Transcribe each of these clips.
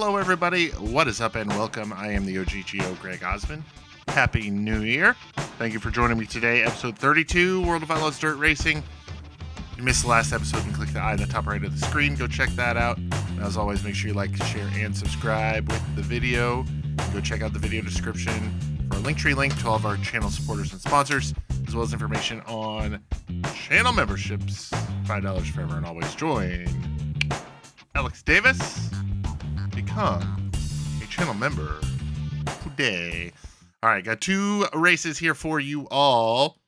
Hello, everybody. What is up, and welcome. I am the OGGO, Greg Osmond. Happy New Year. Thank you for joining me today. Episode 32, World of Outlaws Dirt Racing. If you missed the last episode, you can click the eye in the top right of the screen. Go check that out. And as always, make sure you like, share, and subscribe with the video. Go check out the video description for a Linktree link to all of our channel supporters and sponsors, as well as information on channel memberships. $5 forever and always. Join Alex Davis. Become a channel member today. All right, got two races here for you all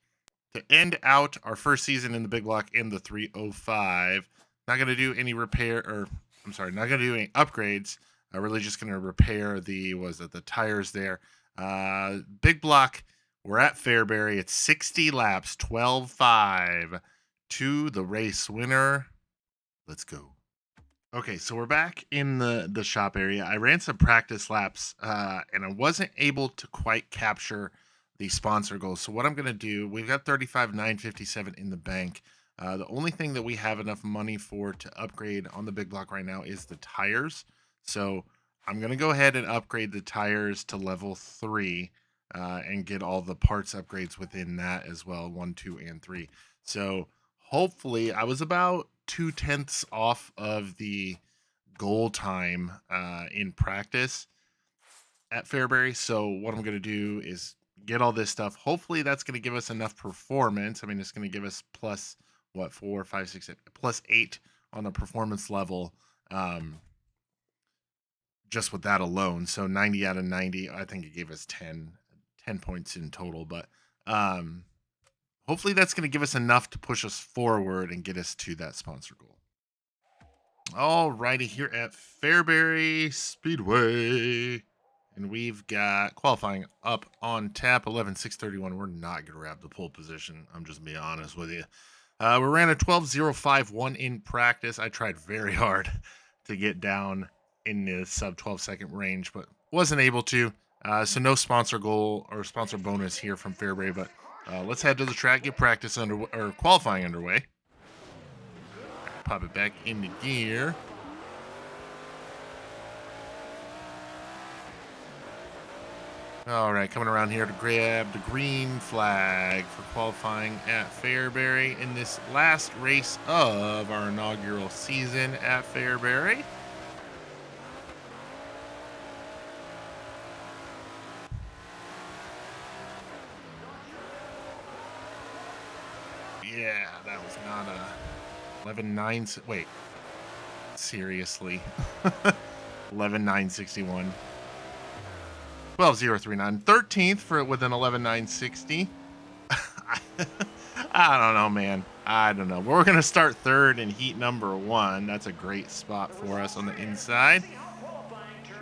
to end out our first season in the big block in the 305. Not going to do any not going to do any upgrades. Really just going to repair the tires there. Big block, we're at Fairbury. It's 60 laps, 12.5 to the race winner. Let's go. Okay, so we're back in the shop area. I ran some practice laps, and I wasn't able to quite capture the sponsor goals. So what I'm going to do, we've got 35,957 in the bank. The only thing that we have enough money for to upgrade on the big block right now is the tires. So I'm going to go ahead and upgrade the tires to level 3 and get all the parts upgrades within that as well, 1, 2, and 3. So hopefully I was about 0.2 off of the goal time in practice at Fairbury. So what I'm going to do is get all this stuff. Hopefully that's going to give us enough performance. I mean, it's going to give us plus 4, 5, 6, 8, plus 8 on the performance level. Just with that alone. So 90 out of 90, I think it gave us 10 points in total, but hopefully that's going to give us enough to push us forward and get us to that sponsor goal. All righty, here at Fairbury Speedway. And we've got qualifying up on tap, 11.631. We're not going to grab the pole position. I'm just being honest with you. We ran a 12.051 in practice. I tried very hard to get down in the sub 12 second range, but wasn't able to. So no sponsor goal or sponsor bonus here from Fairbury, but let's head to the track, get practice qualifying underway. Pop it back into gear. All right, coming around here to grab the green flag for qualifying at Fairbury in this last race of our inaugural season at Fairbury. Yeah, that was not a 11.9. Wait, seriously. 11.961. 12.039. 13th with an 11.960. I don't know, man. I don't know. We're going to start third in heat number 1. That's a great spot for us on the inside.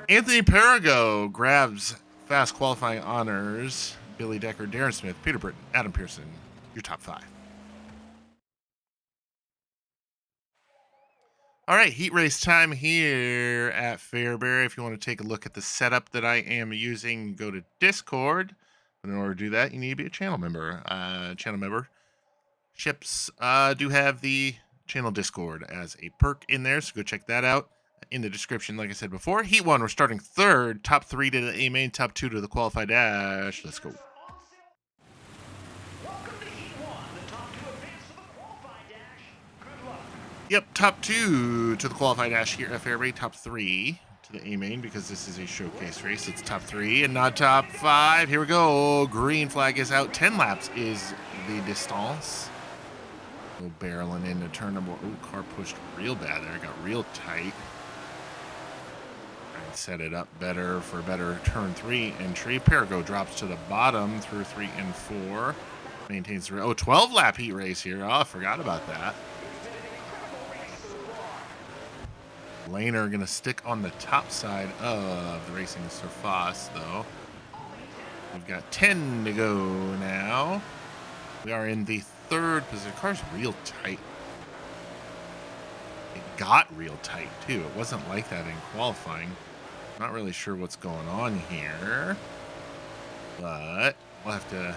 Anthony Perigo grabs fast qualifying honors. Billy Decker, Darren Smith, Peter Britton, Adam Pearson, your top 5. All right, heat race time here at Fairbury. If you want to take a look at the setup that I am using, go to Discord. But in order to do that, you need to be a channel member. Channel memberships do have the channel Discord as a perk in there, so go check that out in the description. Like I said before, heat 1, we're starting third. Top 3 to the A main, top 2 to the qualified dash. Let's go. Yep, top 2 to the qualified dash here at Fairbury. Top 3 to the A main because this is a showcase race. It's top 3 and not top 5. Here we go. Green flag is out. 10 laps is the distance. Go barreling into turn number. Oh, car pushed real bad there. Got real tight. And set it up better for a better turn 3 entry. Perigo drops to the bottom through 3 and 4. Maintains the 12 lap heat race here. Oh, I forgot about that. Laner going to stick on the top side of the Racing Surface, though. We've got 10 to go now. We are in the third position. The car's real tight. It got real tight, too. It wasn't like that in qualifying. Not really sure what's going on here. But we'll have to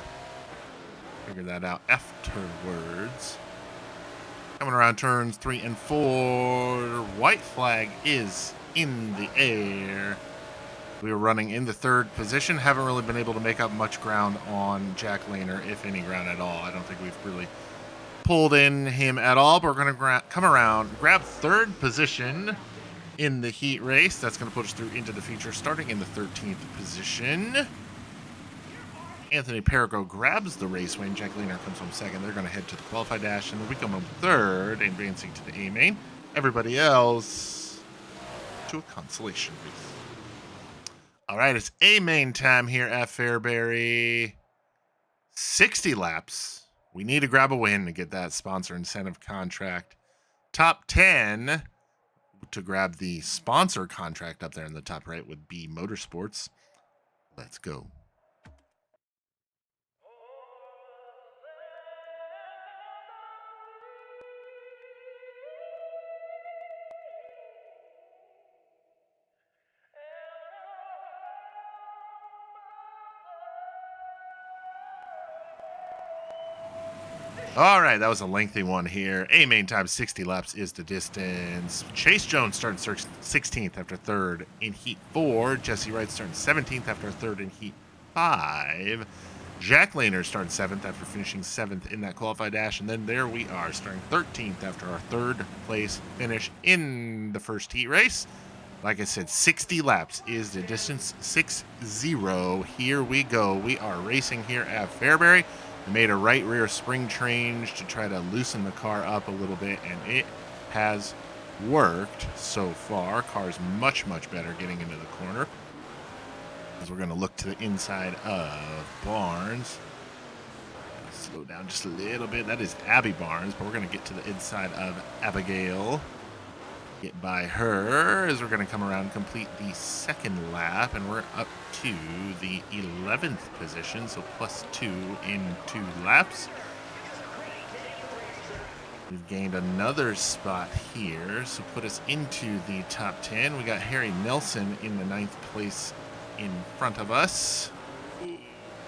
figure that out afterwards. Coming around turns 3 and 4. White flag is in the air. We were running in the third position. Haven't really been able to make up much ground on Jack Lehner, if any ground at all. I don't think we've really pulled in him at all, but we're going to come around, grab third position in the heat race. That's going to put us through into the feature, starting in the 13th position. Anthony Perigo grabs the raceway, and Jack Lehner comes home second. They're going to head to the qualified dash, and then we come home third, advancing to the A main. Everybody else to a consolation race. All right, it's A main time here at Fairbury. 60 laps. We need to grab a win to get that sponsor incentive contract. Top 10 to grab the sponsor contract up there in the top right with B Motorsports. Let's go. All right, that was a lengthy one here. A main time, 60 laps is the distance. Chase Jones starting 16th after third in Heat 4. Jesse Wright starting 17th after third in Heat 5. Jack Lehner starting 7th after finishing 7th in that qualified dash. And then there we are, starting 13th after our third place finish in the first heat race. Like I said, 60 laps is the distance, 6-0. Here we go. We are racing here at Fairbury. We made a right rear spring change to try to loosen the car up a little bit, and it has worked so far. Car's much, much better getting into the corner. As we're going to look to the inside of Barnes. Slow down just a little bit. That is Abby Barnes, but we're going to get to the inside of Abigail. Get by her as we're going to come around and complete the second lap, and we're up to the 11th position, so +2 in 2 laps. We've gained another spot here, so put us into the top 10. We got Harry Nelson in the 9th place in front of us.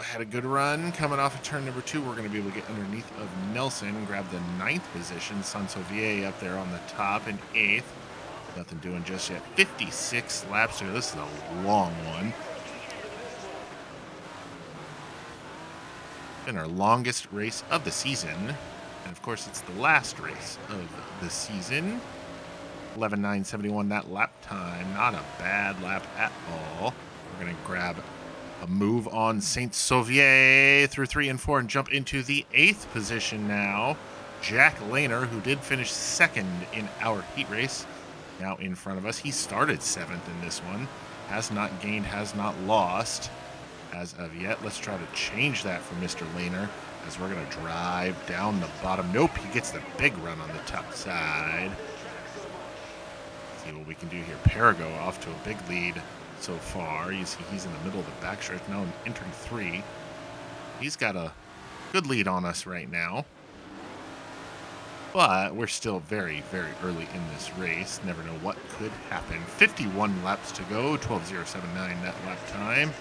Had a good run coming off of turn number 2. We're going to be able to get underneath of Nelson and grab the 9th position. Sansovier up there on the top in 8th. Nothing doing just yet. 56 laps here. This is a long one. Been our longest race of the season. And of course, it's the last race of the season. 11:09.71 that lap time. Not a bad lap at all. We're going to grab a move on Saint Sauvier through 3 and 4 and jump into the 8th position now. Jack Lehner, who did finish 2nd in our heat race, now in front of us. He started 7th in this one. Has not gained, has not lost as of yet. Let's try to change that for Mr. Lehner as we're going to drive down the bottom. Nope, he gets the big run on the top side. See what we can do here. Perigo off to a big lead so far. You see he's in the middle of the backstretch now, entering 3. He's got a good lead on us right now. But we're still very, very early in this race. Never know what could happen. 51 laps to go. 12:079 that lap time.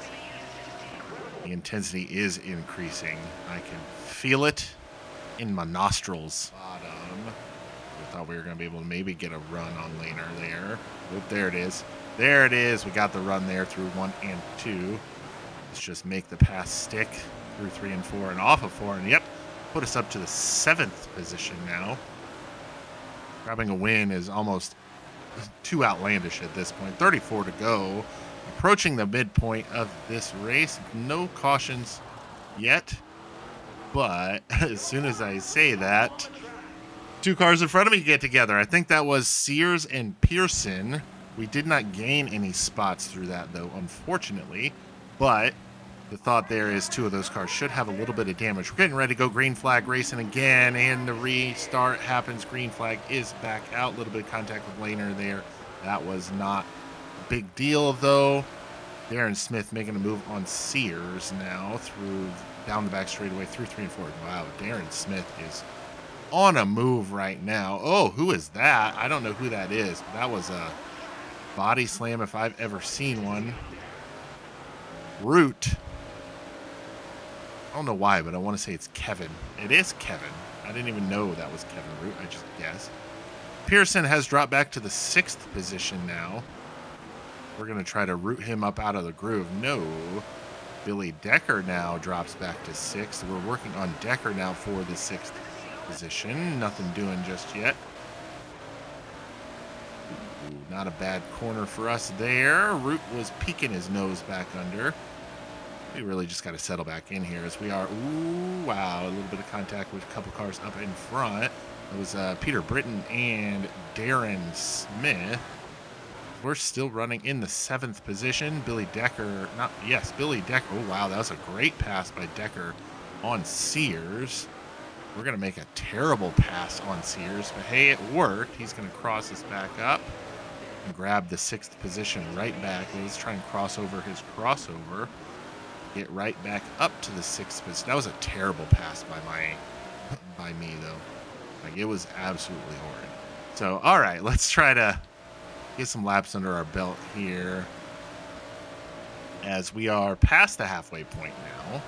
The intensity is increasing. I can feel it in my nostrils. Bottom. We thought we were going to be able to maybe get a run on Lehner there. Oh, there it is. There it is. We got the run there through 1 and 2. Let's just make the pass stick through 3 and 4 and off of 4. And yep, put us up to the 7th position now. Grabbing a win is almost too outlandish at this point. 34 to go. Approaching the midpoint of this race. No cautions yet. But as soon as I say that, 2 cars in front of me get together. I think that was Sears and Pearson. We did not gain any spots through that, though, unfortunately. But the thought there is 2 of those cars should have a little bit of damage. We're getting ready to go green flag racing again, and the restart happens. Green flag is back out. A little bit of contact with Lehner there. That was not a big deal, though. Darren Smith making a move on Sears now through down the back straightaway through 3 and 4. Wow, Darren Smith is on a move right now. Oh, who is that? I don't know who that is. But that was a body slam if I've ever seen one. Root. I don't know why, but I want to say it's Kevin. It is Kevin. I didn't even know that was Kevin Root. I just guessed. Pearson has dropped back to the 6th position now. We're going to try to root him up out of the groove. No. Billy Decker now drops back to 6th. We're working on Decker now for the 6th position. Nothing doing just yet. Ooh, not a bad corner for us there. Root was peeking his nose back under. We really just got to settle back in here as we are. Ooh, wow. A little bit of contact with a couple cars up in front. It was Peter Britton and Darren Smith. We're still running in the 7th position. Billy Decker, Billy Decker. Oh, wow. That was a great pass by Decker on Sears. We're going to make a terrible pass on Sears, but hey, it worked. He's going to cross us back up and grab the 6th position right back. Let's try and cross over his crossover. Get right back up to the 6th position. That was a terrible pass by me, though. Like, it was absolutely horrid. So, all right, let's try to get some laps under our belt here as we are past the halfway point now.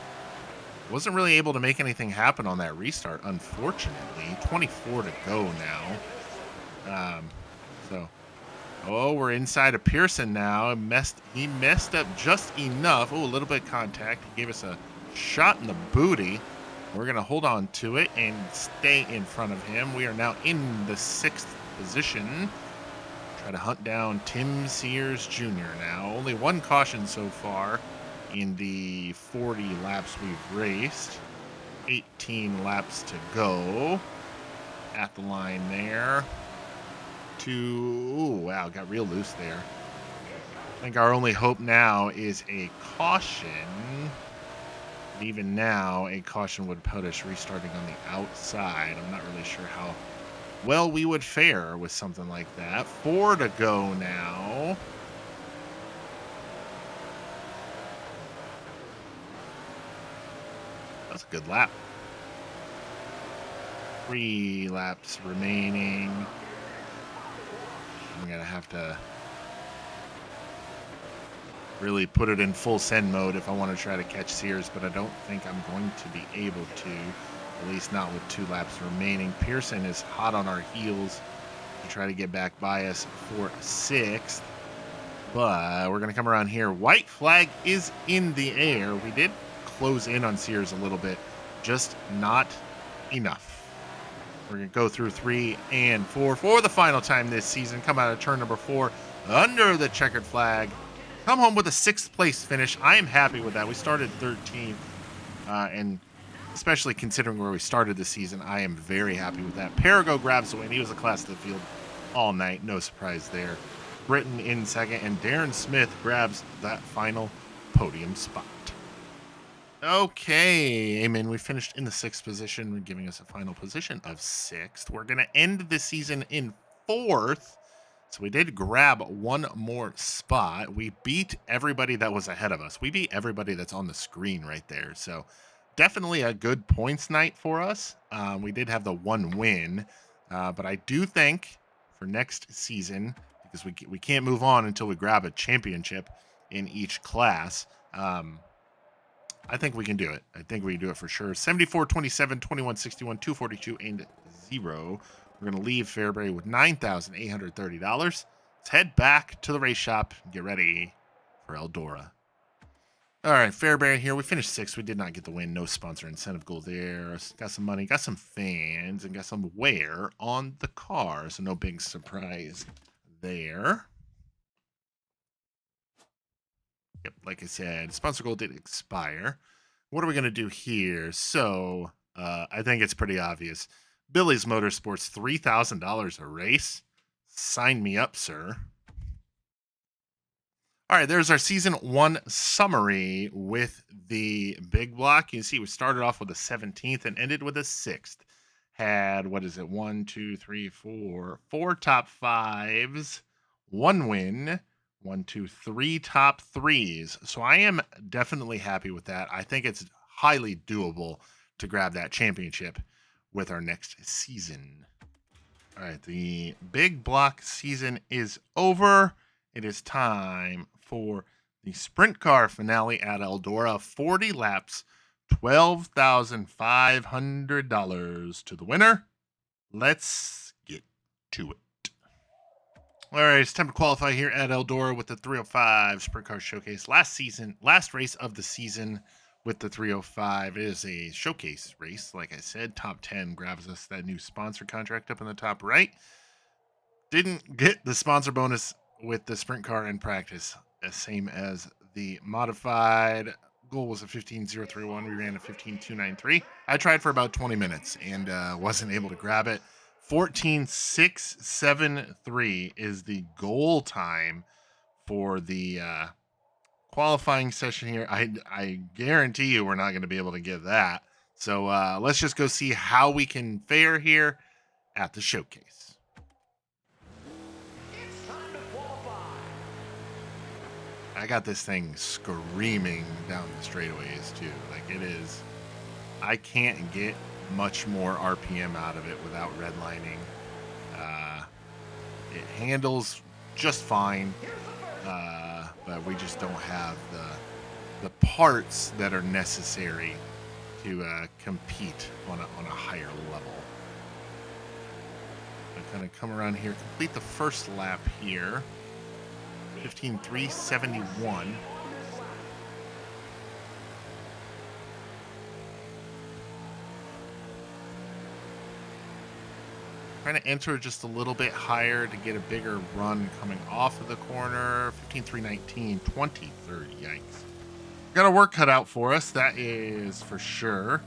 Wasn't really able to make anything happen on that restart, unfortunately. 24 to go now. Oh, we're inside of Pearson now. He messed up just enough. Oh, a little bit of contact. He gave us a shot in the booty. We're going to hold on to it and stay in front of him. We are now in the 6th position. Try to hunt down Tim Sears Jr. now. Only one caution so far in the 40 laps we've raced. 18 laps to go. At the line there. Ooh, wow, got real loose there. I think our only hope now is a caution. But even now, a caution would put us restarting on the outside. I'm not really sure how well we would fare with something like that. 4 to go now. That's a good lap. 3 laps remaining. I'm going to have to really put it in full send mode if I want to try to catch Sears, but I don't think I'm going to be able to, at least not with 2 laps remaining. Pearson is hot on our heels to try to get back by us for 6th, but we're going to come around here. White flag is in the air. We did close in on Sears a little bit, just not enough. We're going to go through 3 and 4 for the final time this season. Come out of turn number 4 under the checkered flag. Come home with a 6th place finish. I am happy with that. We started 13th, and especially considering where we started the season, I am very happy with that. Perigo grabs the win. He was a class of the field all night. No surprise there. Britton in 2nd, and Darren Smith grabs that final podium spot. Okay, Amen. We finished in the 6th position, giving us a final position of 6th. We're going to end the season in 4th. So we did grab one more spot. We beat everybody that was ahead of us. We beat everybody that's on the screen right there. So definitely a good points night for us. We did have the 1 win, but I do think for next season, because we can't move on until we grab a championship in each class, I think we can do it. I think we can do it for sure. 74, 27, 21, 61, 242, and 0. We're going to leave Fairbury with $9,830. Let's head back to the race shop and get ready for Eldora. All right, Fairbury here. We finished 6th. We did not get the win. No sponsor incentive goal there. Got some money, got some fans, and got some wear on the car. So no big surprise there. Yep, like I said, sponsor goal did expire. What are we going to do here? So I think it's pretty obvious. Billy's Motorsports, $3,000 a race. Sign me up, sir. All right, there's our season 1 summary with the big block. You can see we started off with a 17th and ended with a 6th. Had, 1, 2, 3, 4 top 5s, 1 win, 1, 2, 3 top 3s. So I am definitely happy with that. I think it's highly doable to grab that championship with our next season. All right, the big block season is over. It is time for the sprint car finale at Eldora. 40 laps, $12,500 to the winner. Let's get to it. All right, it's time to qualify here at Eldora with the 305 Sprint Car Showcase. Last race of the season with the 305. It is a showcase race, like I said. Top 10 grabs us that new sponsor contract up in the top right. Didn't get the sponsor bonus with the sprint car in practice, same as the modified. Goal was a 15.031. We ran a 15.293. I tried for about 20 minutes and wasn't able to grab it. 14.673 is the goal time for the qualifying session here. I guarantee you we're not going to be able to get that. So let's just go see how we can fare here at the showcase. It's time to qualify. I got this thing screaming down the straightaways too. Like it is, I can't get much more RPM out of it without redlining. It handles just fine, but we just don't have the parts that are necessary to compete on a higher level. I kind of come around here, complete the first lap here. 15.371. Trying to enter just a little bit higher to get a bigger run coming off of the corner. 15.319, 20, 30, yikes. Got a work cut out for us, that is for sure.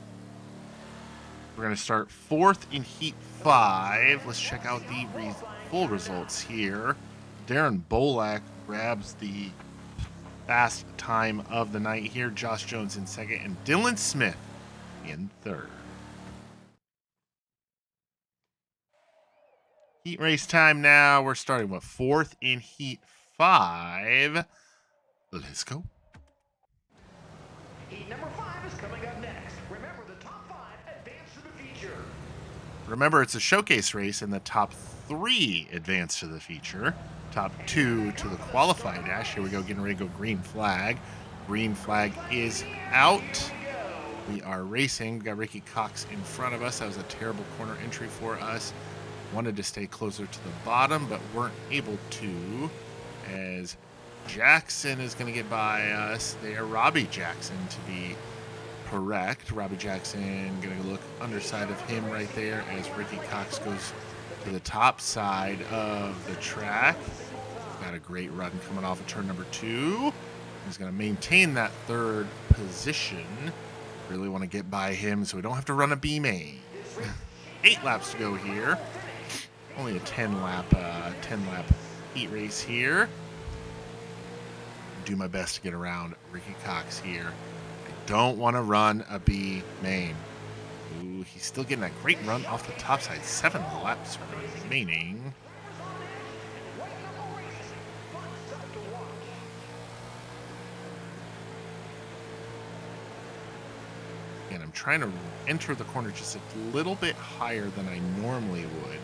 We're going to start fourth in Heat 5. Let's check out the full results here. Darren Bolak grabs the fast time of the night here. Josh Jones in second and Dylan Smith in third. Heat race time now. We're starting with fourth in Heat 5. Let's go. Heat number 5 is coming up next. Remember, the top 5 advance to the feature. Remember, it's a showcase race, and the top 3 advance to the feature. Top 2 to the qualifying dash. Here we go, getting ready to go green flag. Green flag is out. We are racing. We got Ricky Cox in front of us. That was a terrible corner entry for us. Wanted to stay closer to the bottom, but weren't able to, as Jackson is going to get by us there. Robbie Jackson, to be correct. Robbie Jackson going to look underside of him right there as Ricky Cox goes to the top side of the track. Got a great run coming off of turn number 2. He's going to maintain that third position. Really want to get by him so we don't have to run a B-main. 8 laps to go here. Only a 10 lap heat race here. Do my best to get around Ricky Cox here. I don't want to run a B main. Ooh, he's still getting that great run off the top side. 7 laps remaining. And I'm trying to enter the corner just a little bit higher than I normally would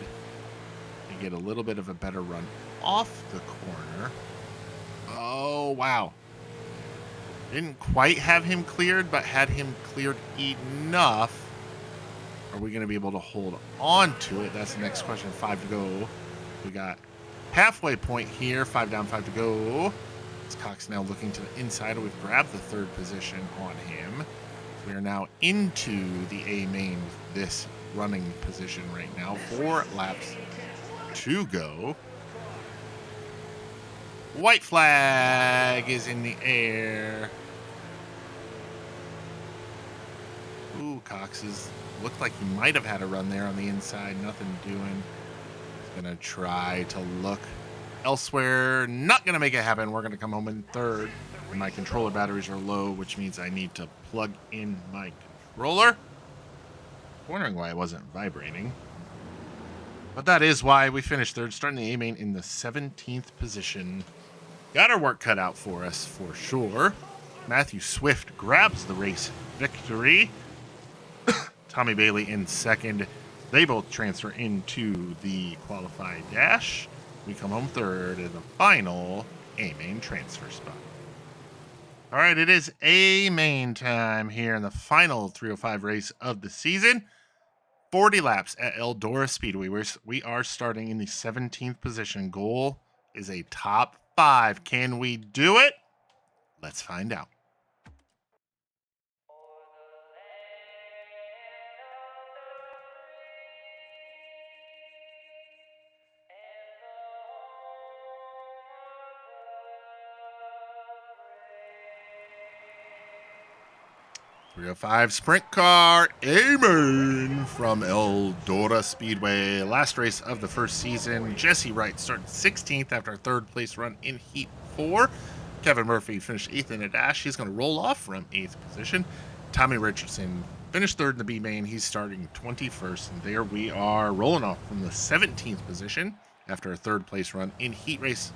to get a little bit of a better run off the corner. Oh, wow. Didn't quite have him cleared, but had him cleared enough. Are we going to be able to hold on to it? That's the next question. 5 to go. We got halfway point here. 5 down, 5 to go. It's Cox now looking to the inside. We've grabbed the third position on him. We are now into the A main with this running position right now. 4 laps to go. White flag is in the air. Ooh, Cox looked like he might have had a run there on the inside. Nothing doing. He's going to try to look elsewhere. Not going to make it happen. We're going to come home in third. And my controller batteries are low, which means I need to plug in my controller. Wondering why it wasn't vibrating. But that is why we finished third, starting the A main in the 17th position. Got our work cut out for us, for sure. Matthew Swift grabs the race victory. Tommy Bailey in second. They both transfer into the qualified dash. We come home third in the final A main transfer spot. All right, it is A main time here in the final 305 race of the season. 40 laps at Eldora Speedway. We are starting in the 17th position. Goal is a top 5. Can we do it? Let's find out. .305 sprint car, Amen from Eldora Speedway. Last race of the first season. Jesse Wright started 16th after a third place run in Heat 4. Kevin Murphy finished 8th in a dash. He's going to roll off from 8th position. Tommy Richardson finished 3rd in the B main. He's starting 21st. And there we are, rolling off from the 17th position after a third place run in Heat race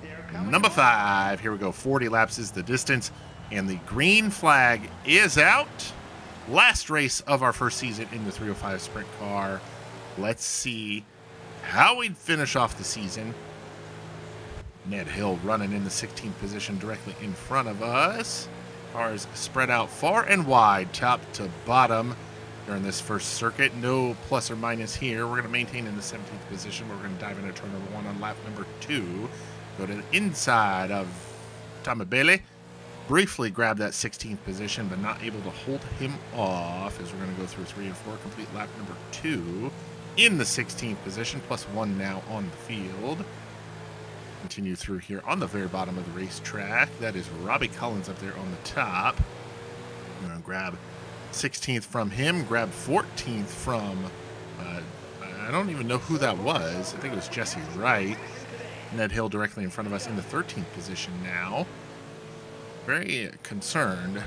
number 5. Here we go. 40 laps is the distance. And the green flag is out. Last race of our first season in the 305 sprint car. Let's see how we'd finish off the season. Ned Hill running in the 16th position directly in front of us. Cars spread out far and wide, top to bottom during this first circuit. No plus or minus here. We're going to maintain in the 17th position. We're going to dive into turn number 1 on lap number 2. Go to the inside of Tommy Bailey. Briefly grab that 16th position, but not able to hold him off as we're going to go through 3 and 4, complete lap number 2 in the 16th position, plus 1 now on the field. Continue through here on the very bottom of the racetrack. That is Robbie Collins up there on the top. I'm going to grab 16th from him, grab 14th from, I don't even know who that was. I think it was Jesse Wright. Ned Hill directly in front of us in the 13th position now. Very concerned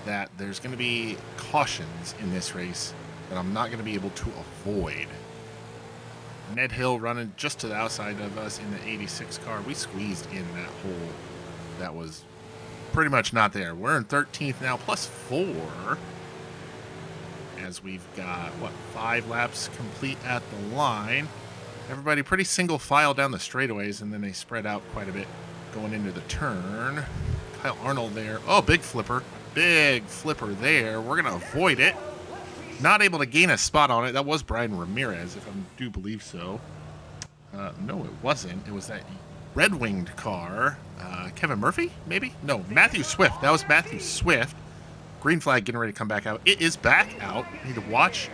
that there's going to be cautions in this race that I'm not going to be able to avoid. Ned Hill running just to the outside of us in the 86 car. We squeezed in that hole that was pretty much not there. We're in 13th now, plus 4. As we've got, 5 laps complete at the line. Everybody pretty single file down the straightaways, and then they spread out quite a bit going into the turn. Kyle Arnold there. Oh, big flipper. Big flipper there. We're going to avoid it. Not able to gain a spot on it. That was Brian Ramirez, if I do believe so. No, it wasn't. It was that red-winged car. Kevin Murphy, maybe? No, Matthew Swift. That was Matthew Swift. Green flag getting ready to come back out. It is back out. Need to watch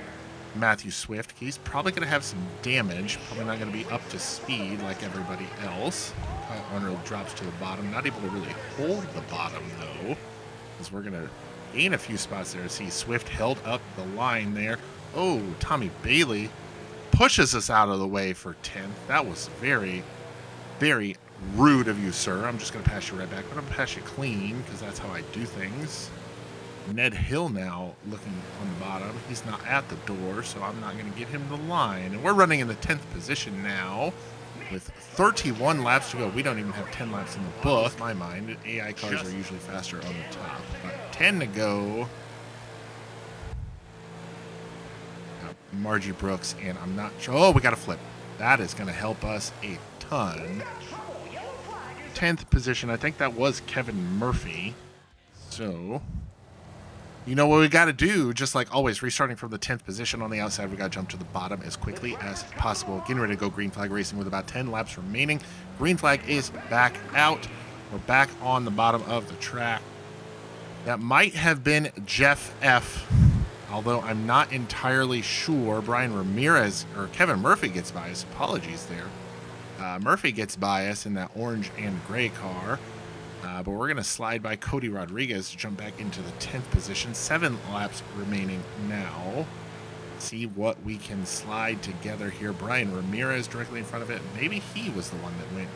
Matthew Swift. He's probably going to have some damage. Probably not going to be up to speed like everybody else. Kyle Arnold drops to the bottom. Not able to really hold the bottom, though, as we're going to gain a few spots there. See Swift held up the line there. Oh, Tommy Bailey pushes us out of the way for 10th. That was very, very rude of you, sir. I'm just going to pass you right back, but I'm going to pass you clean because that's how I do things. Ned Hill now looking on the bottom. He's not at the door, so I'm not going to get him the line. And we're running in the 10th position now with 31 laps to go. We don't even have 10 laps in the book. In my mind, AI cars are usually faster on the top. But 10 to go. Got Margie Brooks, and I'm not sure. Oh, we got a flip. That is going to help us a ton. 10th position. I think that was Kevin Murphy. So you know what we got to do, just like always, restarting from the 10th position on the outside, we got to jump to the bottom as quickly as possible. Getting ready to go green flag racing with about 10 laps remaining. Green flag is back out. We're back on the bottom of the track. That might have been Jeff F., although I'm not entirely sure. Brian Ramirez, or Kevin Murphy gets by us. Apologies there. Murphy gets by us in that orange and gray car. But we're going to slide by Cody Rodriguez to jump back into the 10th position. 7 laps remaining now. See what we can slide together here. Brian Ramirez directly in front of it. Maybe he was the one that went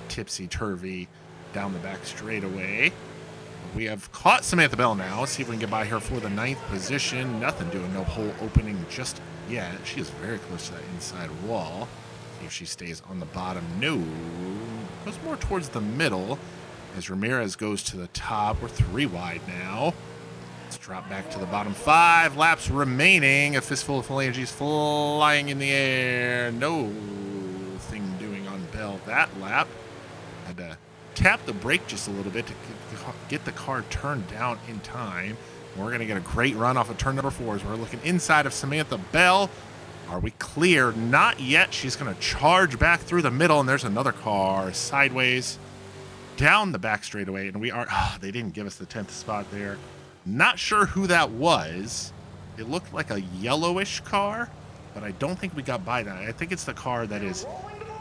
tipsy-turvy down the back straightaway. We have caught Samantha Bell now. Let's see if we can get by her for the 9th position. Nothing doing. No hole opening just yet. She is very close to that inside wall. See if she stays on the bottom. No. Goes more towards the middle. As Ramirez goes to the top. We're 3 wide now. Let's drop back to the bottom. 5 laps remaining. A fistful of phalanges flying in the air. No thing doing on Bell that lap. Had to tap the brake just a little bit to get the car turned down in time. We're going to get a great run off of turn number 4 as we're looking inside of Samantha Bell. Are we clear? Not yet. She's going to charge back through the middle, and there's another car sideways down the back straightaway, and we are... they didn't give us the 10th spot there. Not sure who that was. It looked like a yellowish car, but I don't think we got by that. I think it's the car that is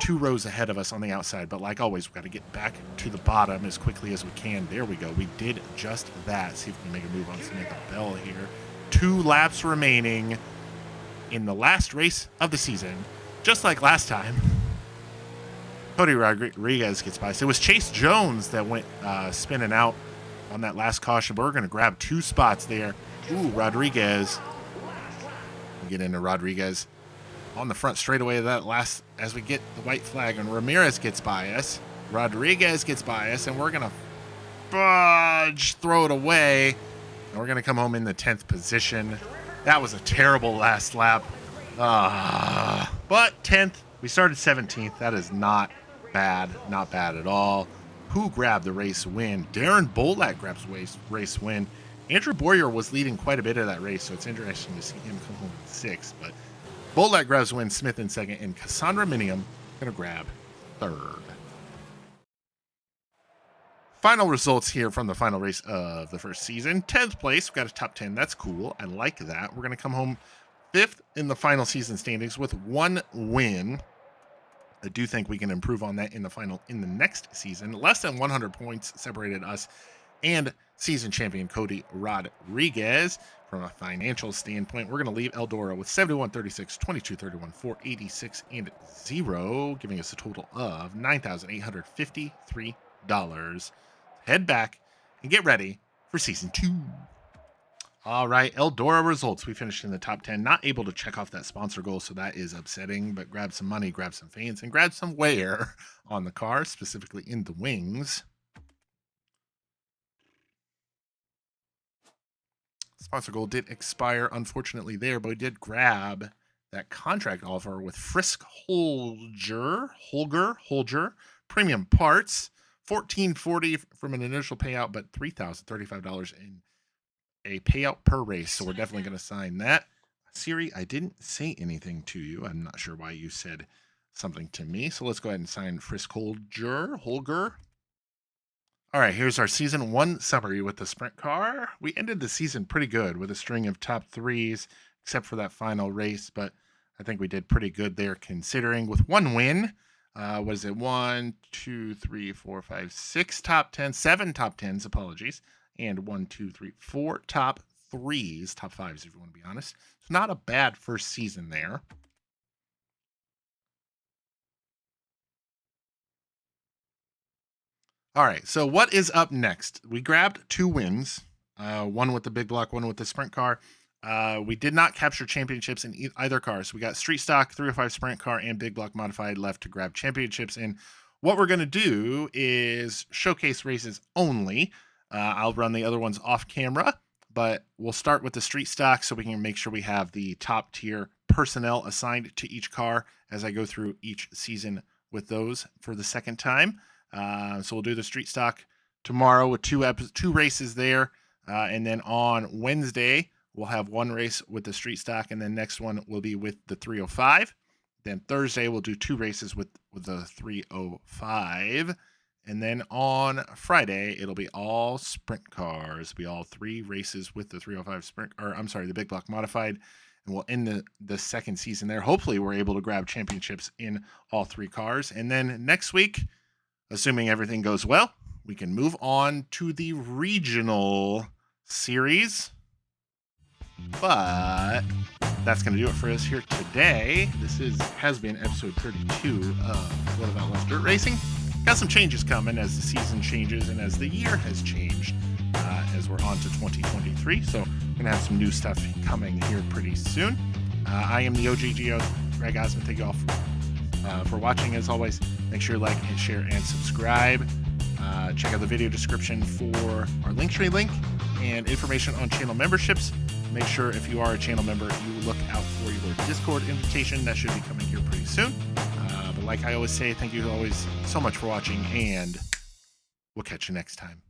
2 rows ahead of us on the outside, but like always, we've got to get back to the bottom as quickly as we can. There we go. We did just that. See if we can make a move on Samantha Bell here. 2 laps remaining in the last race of the season, just like last time. Cody Rodriguez gets by. So it was Chase Jones that went spinning out on that last caution, but we're going to grab 2 spots there. Ooh, Rodriguez. We get into Rodriguez on the front straightaway of that last, as we get the white flag, and Ramirez gets by us. Rodriguez gets by us, and we're going to fudge, throw it away, and we're going to come home in the 10th position. That was a terrible last lap. But 10th, we started 17th. That is not bad. Not bad at all. Who grabbed the race win? Darren Bolak grabs race win. Andrew Boyer was leading quite a bit of that race, so it's interesting to see him come home in 6th. But Bolak grabs win, Smith in 2nd, and Cassandra Minium going to grab 3rd. Final results here from the final race of the first season. 10th place, we've got a top 10. That's cool. I like that. We're going to come home 5th in the final season standings with 1 win. I do think we can improve on that in the next season. Less than 100 points separated us and season champion Cody Rodriguez. From a financial standpoint, we're going to leave Eldora with 71, 36, 22, 31, 4, 86, and 0, giving us a total of $9,853. Head back and get ready for season 2. All right, Eldora results. We finished in the top 10. Not able to check off that sponsor goal, so that is upsetting, but grab some money, grab some fans, and grab some wear on the car, specifically in the wings. Sponsor goal did expire, unfortunately, there, but we did grab that contract offer with Frisk Holger, premium parts, $1,440 from an initial payout, but $3,035 in a payout per race. So we're definitely going to sign that. Siri, I didn't say anything to you. I'm not sure why you said something to me. So let's go ahead and sign Frisk Holger. All right, here's our season 1 summary with the sprint car. We ended the season pretty good with a string of top 3s, except for that final race, but I think we did pretty good there considering, with 1 win. Was it 1, 2, 3, 4, 5, 6 top 10, 7 top 10s, apologies, and 1, 2, 3, 4 top 3s, top 5s if you want to be honest. It's not a bad first season there. All right, so what is up next? We grabbed 2 wins, one with the big block, one with the sprint car. We did not capture championships in either car, so we got street stock, 305 sprint car, and big block modified left to grab championships in. What we're going to do is showcase races only. I'll run the other ones off camera, but we'll start with the street stock so we can make sure we have the top tier personnel assigned to each car as I go through each season with those for the second time. So we'll do the street stock tomorrow with 2 races there. And then on Wednesday, we'll have 1 race with the street stock, and then next one will be with the 305. Then Thursday, we'll do 2 races with the 305. And then on Friday, it'll be all sprint cars. It'll be all 3 races with the 305 sprint, or I'm sorry, the big block modified. And we'll end the second season there. Hopefully, we're able to grab championships in all 3 cars. And then next week, assuming everything goes well, we can move on to the regional series. But that's going to do it for us here today. This has been episode 32 of World of Outlaws Dirt Racing. Got some changes coming as the season changes and as the year has changed as we're on to 2023. So we're going to have some new stuff coming here pretty soon. I am the OGGO, Greg Osmond. Thank you all for watching. As always, make sure you like and share and subscribe. Check out the video description for our Linktree link and information on channel memberships. Make sure if you are a channel member, you look out for your Discord invitation. That should be coming here pretty soon. But like I always say, thank you always so much for watching, and we'll catch you next time.